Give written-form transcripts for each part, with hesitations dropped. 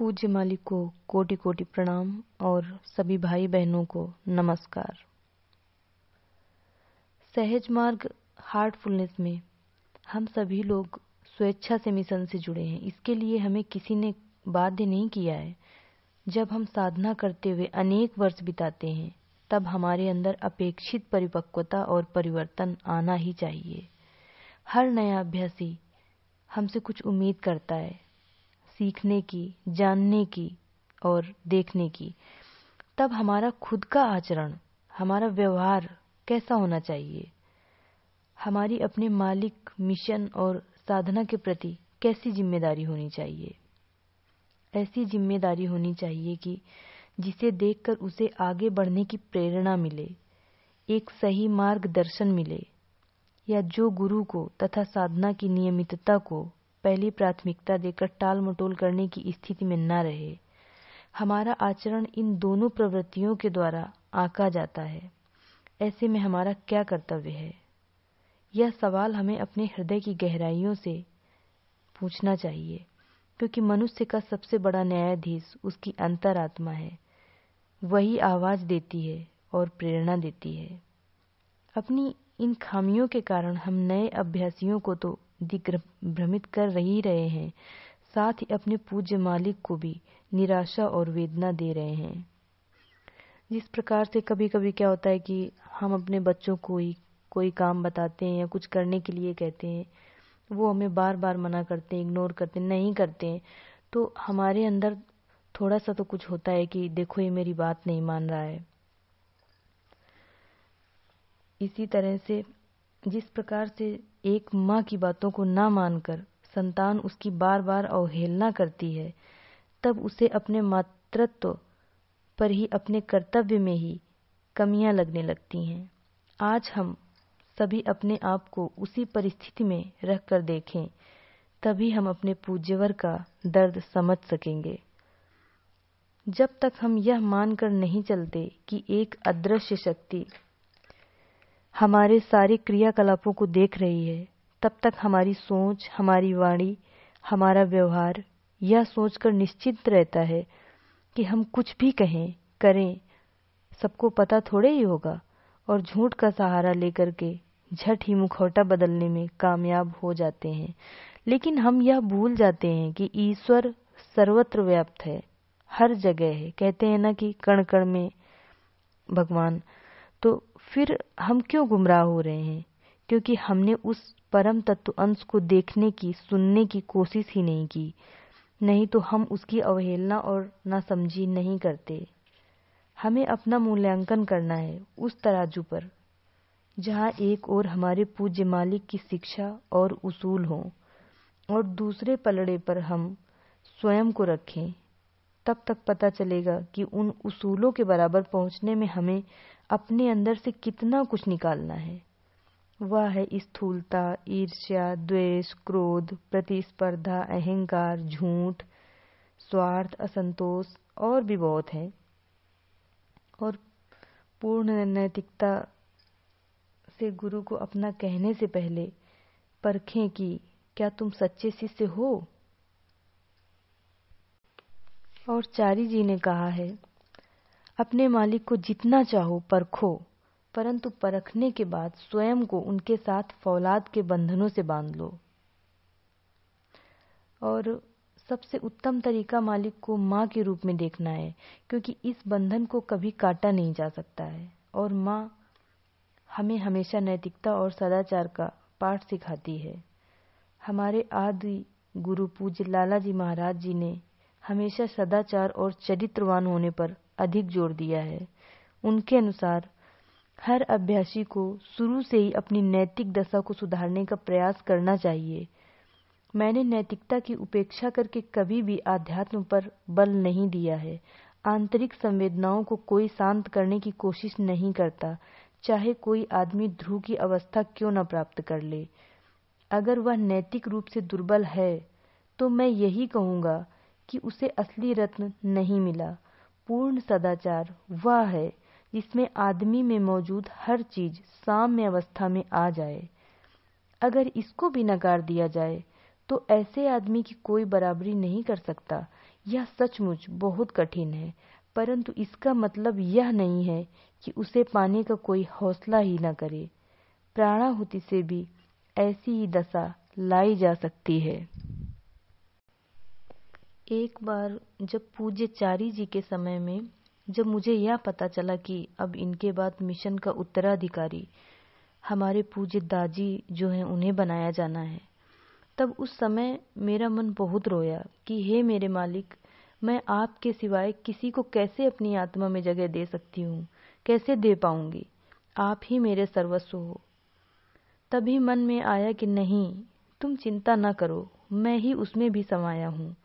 पूज्य मालिक को कोटि कोटि प्रणाम और सभी भाई बहनों को नमस्कार। सहज मार्ग हार्टफुलनेस में हम सभी लोग स्वेच्छा से मिशन से जुड़े हैं। इसके लिए हमें किसी ने बाध्य नहीं किया है। जब हम साधना करते हुए अनेक वर्ष बिताते हैं तब हमारे अंदर अपेक्षित परिपक्वता और परिवर्तन आना ही चाहिए। हर नया अभ्यासी हमसे कुछ उम्मीद करता है, सीखने की, जानने की और देखने की। तब हमारा खुद का आचरण, हमारा व्यवहार कैसा होना चाहिए? हमारी अपने मालिक, मिशन और साधना के प्रति कैसी जिम्मेदारी होनी चाहिए? ऐसी जिम्मेदारी होनी चाहिए कि जिसे देखकर उसे आगे बढ़ने की प्रेरणा मिले, एक सही मार्गदर्शन मिले, या जो गुरु को तथा साधना की नियमितता को पहली प्राथमिकता देकर टाल मटोल करने की स्थिति में न रहे। हमारा आचरण इन दोनों प्रवृत्तियों के द्वारा आंका जाता है। ऐसे में हमारा क्या कर्तव्य है? यह सवाल हमें अपने हृदय की गहराइयों से पूछना चाहिए, क्योंकि मनुष्य का सबसे बड़ा न्यायाधीश उसकी अंतरात्मा है। वही आवाज देती है और प्रेरणा देती है। अपनी इन खामियों के कारण हम नए अभ्यासियों को तो दिग्भ्रमित कर ही रहे हैं, साथ ही अपने पूज्य मालिक को भी निराशा और वेदना दे रहे हैं। जिस प्रकार से कभी कभी क्या होता है कि हम अपने बच्चों को ही कोई काम बताते हैं या कुछ करने के लिए कहते हैं, वो हमें बार बार मना करते हैं, इग्नोर करते हैं, नहीं करते हैं, तो हमारे अंदर थोड़ा सा तो कुछ होता है कि देखो ये मेरी बात नहीं मान रहा है। इसी तरह से जिस प्रकार से एक माँ की बातों को ना मानकर संतान उसकी बार बार अवहेलना करती है, तब उसे अपने मातृत्व पर ही, अपने कर्तव्य में ही कमियां लगने लगती हैं। आज हम सभी अपने आप को उसी परिस्थिति में रख कर देखें, तभी हम अपने पूज्यवर का दर्द समझ सकेंगे। जब तक हम यह मानकर नहीं चलते कि एक अदृश्य शक्ति हमारे सारे क्रियाकलापों को देख रही है, तब तक हमारी सोच, हमारी वाणी, हमारा व्यवहार यह सोचकर निश्चित रहता है कि हम कुछ भी कहें, करें, सबको पता थोड़े ही होगा, और झूठ का सहारा लेकर के झट ही मुखौटा बदलने में कामयाब हो जाते हैं। लेकिन हम यह भूल जाते हैं कि ईश्वर सर्वत्र व्याप्त है, हर जगह है। कहते हैं ना कि कण कण में भगवान। तो फिर हम क्यों गुमराह हो रहे हैं? क्योंकि हमने उस परम तत्व अंश को देखने की, सुनने की कोशिश ही नहीं की। नहीं तो हम उसकी अवहेलना और नासमझी नहीं करते। हमें अपना मूल्यांकन करना है उस तराजू पर जहाँ एक ओर हमारे पूज्य मालिक की शिक्षा और उसूल हों और दूसरे पलड़े पर हम स्वयं को रखें। तब तक पता चलेगा कि उन उसूलों के बराबर पहुंचने में हमें अपने अंदर से कितना कुछ निकालना है। वह है स्थूलता, ईर्ष्या, द्वेष, क्रोध, प्रतिस्पर्धा, अहंकार, झूठ, स्वार्थ, असंतोष और भी बहुत है। और पूर्ण नैतिकता से गुरु को अपना कहने से पहले परखें कि क्या तुम सच्चे शिष्य हो। और चारी जी ने कहा है, अपने मालिक को जितना चाहो परखो, परंतु परखने के बाद स्वयं को उनके साथ फौलाद के बंधनों से बांध लो। और सबसे उत्तम तरीका मालिक को माँ के रूप में देखना है, क्योंकि इस बंधन को कभी काटा नहीं जा सकता है। और माँ हमें हमेशा नैतिकता और सदाचार का पाठ सिखाती है। हमारे आदि गुरु पूज्य लाला जी महाराज जी ने हमेशा सदाचार और चरित्रवान होने पर अधिक जोर दिया है। उनके अनुसार हर अभ्यासी को शुरू से ही अपनी नैतिक दशा को सुधारने का प्रयास करना चाहिए। मैंने नैतिकता की उपेक्षा करके कभी भी आध्यात्म पर बल नहीं दिया है। आंतरिक संवेदनाओं को कोई शांत करने की कोशिश नहीं करता, चाहे कोई आदमी ध्रुव की अवस्था क्यों न प्राप्त कर ले। अगर वह नैतिक रूप से दुर्बल है तो मैं यही कहूँगा कि उसे असली रत्न नहीं मिला। पूर्ण सदाचार वह है जिसमें आदमी में मौजूद हर चीज साम्य अवस्था में आ जाए। अगर इसको भी नकार दिया जाए तो ऐसे आदमी की कोई बराबरी नहीं कर सकता। यह सचमुच बहुत कठिन है, परंतु इसका मतलब यह नहीं है कि उसे पाने का कोई हौसला ही न करे। प्राणाहुति से भी ऐसी ही दशा लाई जा सकती है। एक बार जब पूज्य चारी जी के समय में, जब मुझे यह पता चला कि अब इनके बाद मिशन का उत्तराधिकारी हमारे पूज्य दाजी जो हैं उन्हें बनाया जाना है, तब उस समय मेरा मन बहुत रोया कि हे मेरे मालिक, मैं आपके सिवाय किसी को कैसे अपनी आत्मा में जगह दे सकती हूँ, कैसे दे पाऊंगी। आप ही मेरे सर्वस्व हो। तभी मन में आया कि नहीं, तुम चिंता न करो, मैं ही उसमें भी समाया हूँ।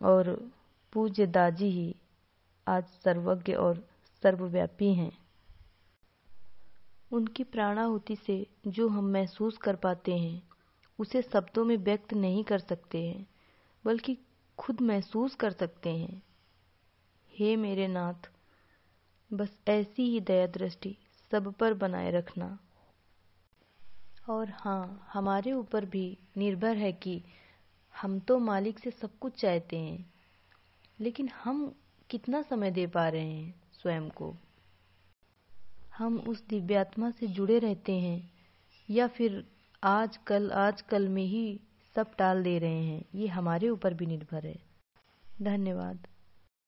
और पूज्य दाजी ही आज सर्वज्ञ और सर्वव्यापी हैं। उनकी प्राणाहुति से जो हम महसूस कर पाते हैं उसे शब्दों में व्यक्त नहीं कर सकते हैं, बल्कि खुद महसूस कर सकते हैं। हे मेरे नाथ, बस ऐसी ही दया दृष्टि सब पर बनाए रखना। और हाँ, हमारे ऊपर भी निर्भर है कि हम तो मालिक से सब कुछ चाहते हैं, लेकिन हम कितना समय दे पा रहे हैं स्वयं को। हम उस दिव्यात्मा से जुड़े रहते हैं या फिर आज कल में ही सब टाल दे रहे हैं। ये हमारे ऊपर भी निर्भर है। धन्यवाद।